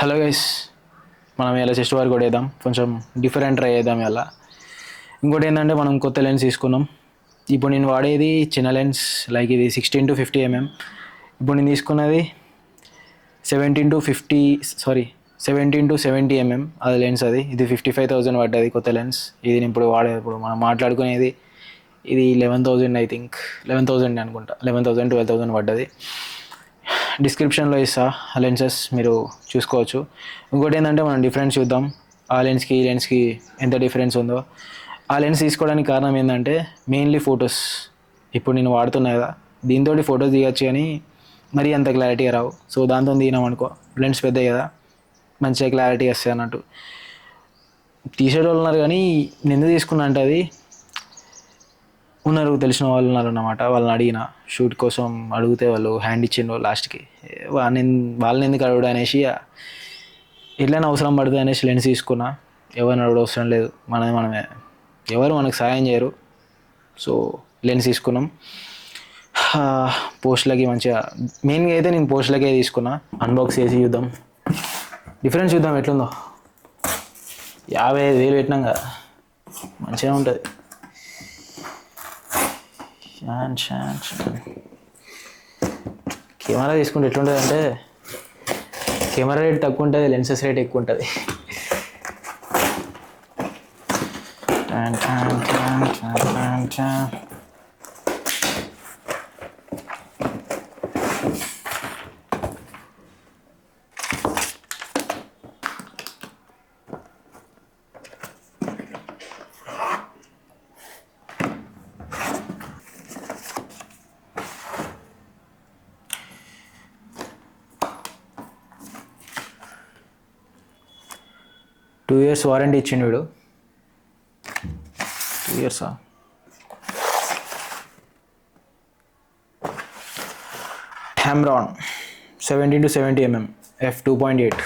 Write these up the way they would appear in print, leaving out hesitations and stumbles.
Hello guys, మనం ఇలా chest వరకు కూడా వేద్దాం, కొంచెం డిఫరెంట్ ట్రై చేద్దాం ఇలా. ఇంకోటి ఏంటంటే మనం కొత్త లెన్స్ తీసుకున్నాం. ఇప్పుడు నేను వాడేది చిన్న లెన్స్, లైక్ ఇది 16-50 mm. ఇప్పుడు నేను తీసుకున్నది 17-70 mm అది లెన్స్. ఇది 55,000 పడ్డది కొత్త లెన్స్. ఇది నేను ఇప్పుడు మనం మాట్లాడుకునేది ఇది 11,000, ఐ థింక్ 11,000 అనుకుంటా, 11,000 12,000 పడ్డది. డిస్క్రిప్షన్లో ఇస్తా ఆ లెన్సెస్, మీరు చూసుకోవచ్చు. ఇంకోటి ఏంటంటే మనం డిఫరెన్స్ చూద్దాం, ఆ లెన్స్కి ఈ లెన్స్కి ఎంత డిఫరెన్స్ ఉందో. ఆ లెన్స్ తీసుకోవడానికి కారణం ఏంటంటే మెయిన్లీ ఫొటోస్. ఇప్పుడు నేను వాడుతున్నా కదా, దీంతో ఫొటోస్ దిగచ్చు కానీ మరీ అంత క్లారిటీగా రావు. సో దాంతో దిగినాం అనుకో, లెన్స్ పెద్ద కదా, మంచిగా క్లారిటీ వస్తాయి అన్నట్టు. తీసేటోళ్ళు ఉన్నారు కానీ నేను ఎందుకు తీసుకున్నా అంటే అది ఉన్నారు, తెలిసిన వాళ్ళు ఉన్నారు అన్నమాట. వాళ్ళని అడిగిన షూట్ కోసం అడిగితే వాళ్ళు హ్యాండ్ ఇచ్చిండ్రు లాస్ట్కి. వాళ్ళని ఎందుకు అడుగుడు అనేసి ఎట్లయినా అవసరం పడుతుంది అనేసి లెన్స్ తీసుకున్నా. ఎవరిని అడుగుడు అవసరం లేదు, మనమే, ఎవరు మనకు సాయం చేయరు. సో లెన్స్ తీసుకున్నాం. పోస్ట్లకి మంచిగా, మెయిన్గా అయితే నేను పోస్ట్లకే తీసుకున్నా. అన్బాక్స్ చేసి చూద్దాం, డిఫరెన్స్ చూద్దాం ఎట్లుందో. 55,000 పెట్టినాం కదా, మంచిగా ఉంటుంది. కెమెరా తీసుకుంటే ఎట్లుంటుంది అంటే, కెమెరా రేట్ తక్కువ ఉంటుంది, లెన్సెస్ రేట్ ఎక్కువ ఉంటుంది. 2 years వారంటీ ఇచ్చిండు వీడు. 2 years. Tamron 17-70 mm f2.8.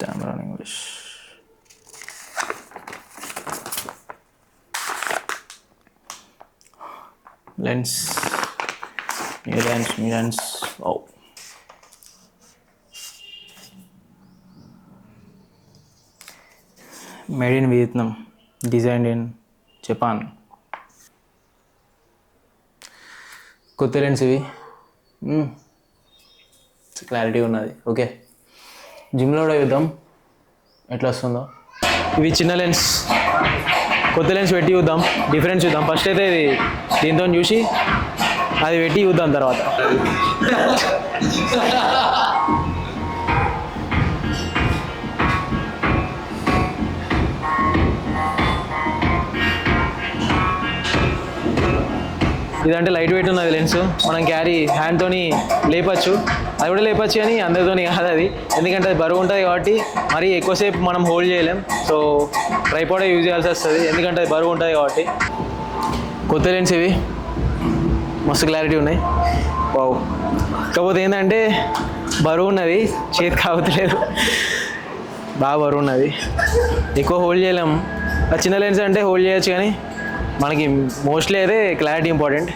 Tamron English. Lens. New lens. Oh. Made in Vietnam, designed in Japan. కొత్త లెన్స్ ఇవి, క్లారిటీ ఉన్నది. ఓకే, జిమ్లో కూడా చూద్దాం ఎట్లా వస్తుందో. ఇవి చిన్న లెన్స్, కొత్త లెన్స్ పెట్టి చూద్దాం, డిఫరెన్స్ చూద్దాం. ఫస్ట్ అయితే ఇది దీంతో చూసి అది పెట్టి చూద్దాం తర్వాత. ఇదంటే లైట్ వెయిట్ ఉన్నది లెన్స్, మనం క్యారీ హ్యాండ్తోని లేపచ్చు. అది కూడా లేపచ్చు కానీ అందరితోని కాదు అది, ఎందుకంటే అది బరువు ఉంటుంది కాబట్టి మరి ఎక్కువసేపు మనం హోల్డ్ చేయలేం. సో ట్రైపాడే యూజ్ చేయాల్సి వస్తుంది, ఎందుకంటే అది బరువు ఉంటుంది కాబట్టి. కొత్త లెన్స్ ఇవి, మస్తు క్లారిటీ ఉన్నాయి. బావు, కాకపోతే ఏంటంటే బరువు ఉన్నది, చేతి కావట్లేదు, బాగా బరువు ఉన్నది, ఎక్కువ హోల్డ్ చేయలేము. ఆ చిన్న లెన్స్ అంటే హోల్డ్ చేయొచ్చు కానీ మనకి మోస్ట్లీ అయితే క్లారిటీ ఇంపార్టెంట్.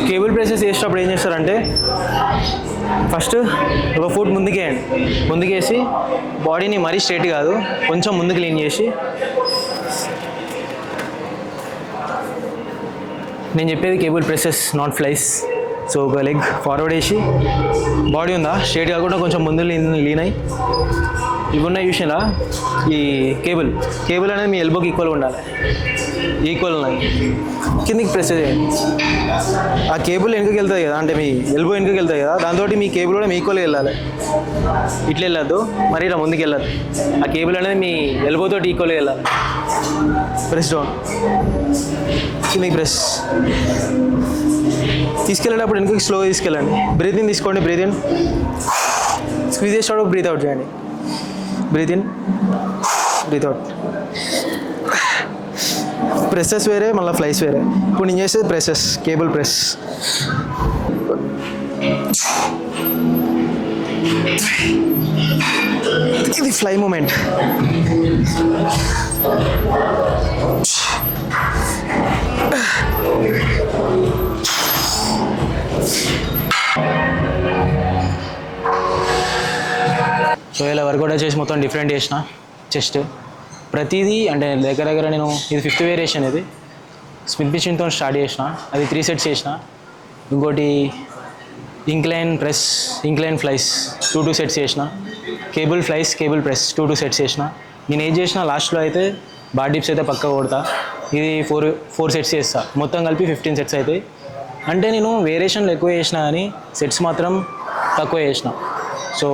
కేబుల్ ప్రెసెస్ చేసేటప్పుడు ఏం చేస్తారంటే ఫస్ట్ ఒక ఫుట్ ముందుకేసి బాడీని మరీ స్ట్రైట్ కాదు కొంచెం ముందుకు లీన్ చేసి, నేను చెప్పేది cable presses not flies. So ఒక లెగ్ ఫార్వర్డ్ వేసి బాడీ ఉందా స్ట్రైట్ కాకుండా కొంచెం ముందు లీన్ అయ్యి ఇవి ఉన్నాయి విషయంలో ఈ కేబుల్ అనేది మీ ఎల్బోకి ఈక్వల్గా ఉండాలి. ఈక్వల్ ఉన్నాయి కిందికి ప్రెస్ చేయండి. ఆ కేబుల్ వెనుకకి వెళ్తుంది కదా, అంటే మీ ఎల్బో వెనుకకి వెళ్తుంది కదా, దాంతో మీ కేబుల్ కూడా మీ ఈక్వల్గా వెళ్ళాలి. ఇట్లా వెళ్ళద్దు, మరి ఇలా ముందుకు వెళ్ళద్దు. ఆ కేబుల్ అనేది మీ ఎల్బోతో ఈక్వల్గా వెళ్ళాలి. ప్రెస్ డౌన్, కిందికి ప్రెస్. తీసుకెళ్ళేటప్పుడు వెనుకకి స్లోగా తీసుకెళ్ళండి. బ్రీత్ ఇన్ తీసుకోండి, బ్రీత్ ఇన్. స్క్వీజ్ చేసేటప్పుడు బ్రీత్ అవుట్ చేయండి. Breath in, breath out. Presses వేరే, మళ్ళీ ఫ్లైస్ వేరే. ఇప్పుడు నేను చేసేది ప్రెసెస్, కేబుల్ ప్రెస్. ఇది ఫ్లై మూమెంట్. సో ఇలా వర్కౌట్ వచ్చేసి మొత్తం డిఫరెంట్ చేసిన చెస్ట్ ప్రతిదీ. అంటే దగ్గర నేను ఇది 5th వేరియేషన్. ఇది స్మిత్ మిషన్తో స్టార్ట్ చేసిన, అది 3 సెట్స్ చేసిన. ఇంకోటి incline press, incline flies 2 sets చేసిన. Cable flies, cable press 2 sets చేసిన. నేను ఏం చేసిన లాస్ట్లో అయితే బార్ డిప్స్ అయితే పక్క కొడతా. ఇది 4 సెట్స్ చేస్తా. మొత్తం కలిపి 15 సెట్స్ అవుతాయి. అంటే నేను వేరియేషన్లు ఎక్కువ చేసిన కానీ సెట్స్ మాత్రం తక్కువ చేసిన. సో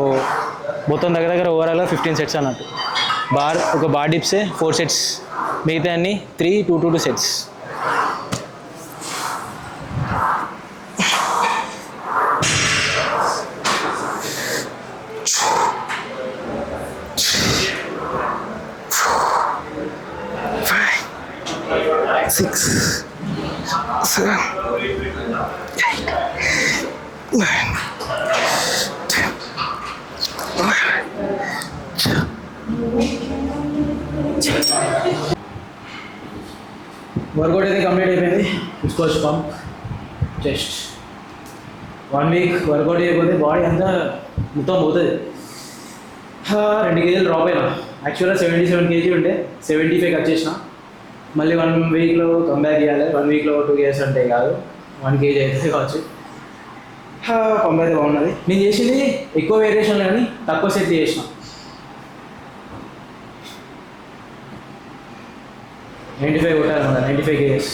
మొత్తం దగ్గర ఓవరాల్గా 15 సెట్స్ అన్నట్టు. ఒక బార్ డిప్సే 4 సెట్స్, మిగతా అన్ని 3, 2 సెట్స్. Six, 7, 8, 9, 10, 11, 12. వర్కౌట్ అయితే కంప్లీట్ అయిపోయింది. Squash pump chest. 1 week workout చేయకపోతే బాడీ అంతా మొత్తం పోతుంది. 2 కేజీలు డ్రాప్ అయినా. యాక్చువల్గా 77 kg ఉంటే 75 కట్ చేసిన. మళ్ళీ 1 వీక్లో కంబ్యాక్ చేయాలి. 1 వీక్లో 2 కేజీస్ అంటే కాదు, 1 kg అయితే కావచ్చు. పంప్ అయితే బాగున్నది. నేను చేసింది ఎక్కువ వేరియేషన్ కానీ తక్కువ సెట్ చేసిన. 95 కొట్టాలన్నమాట, 95 kgs.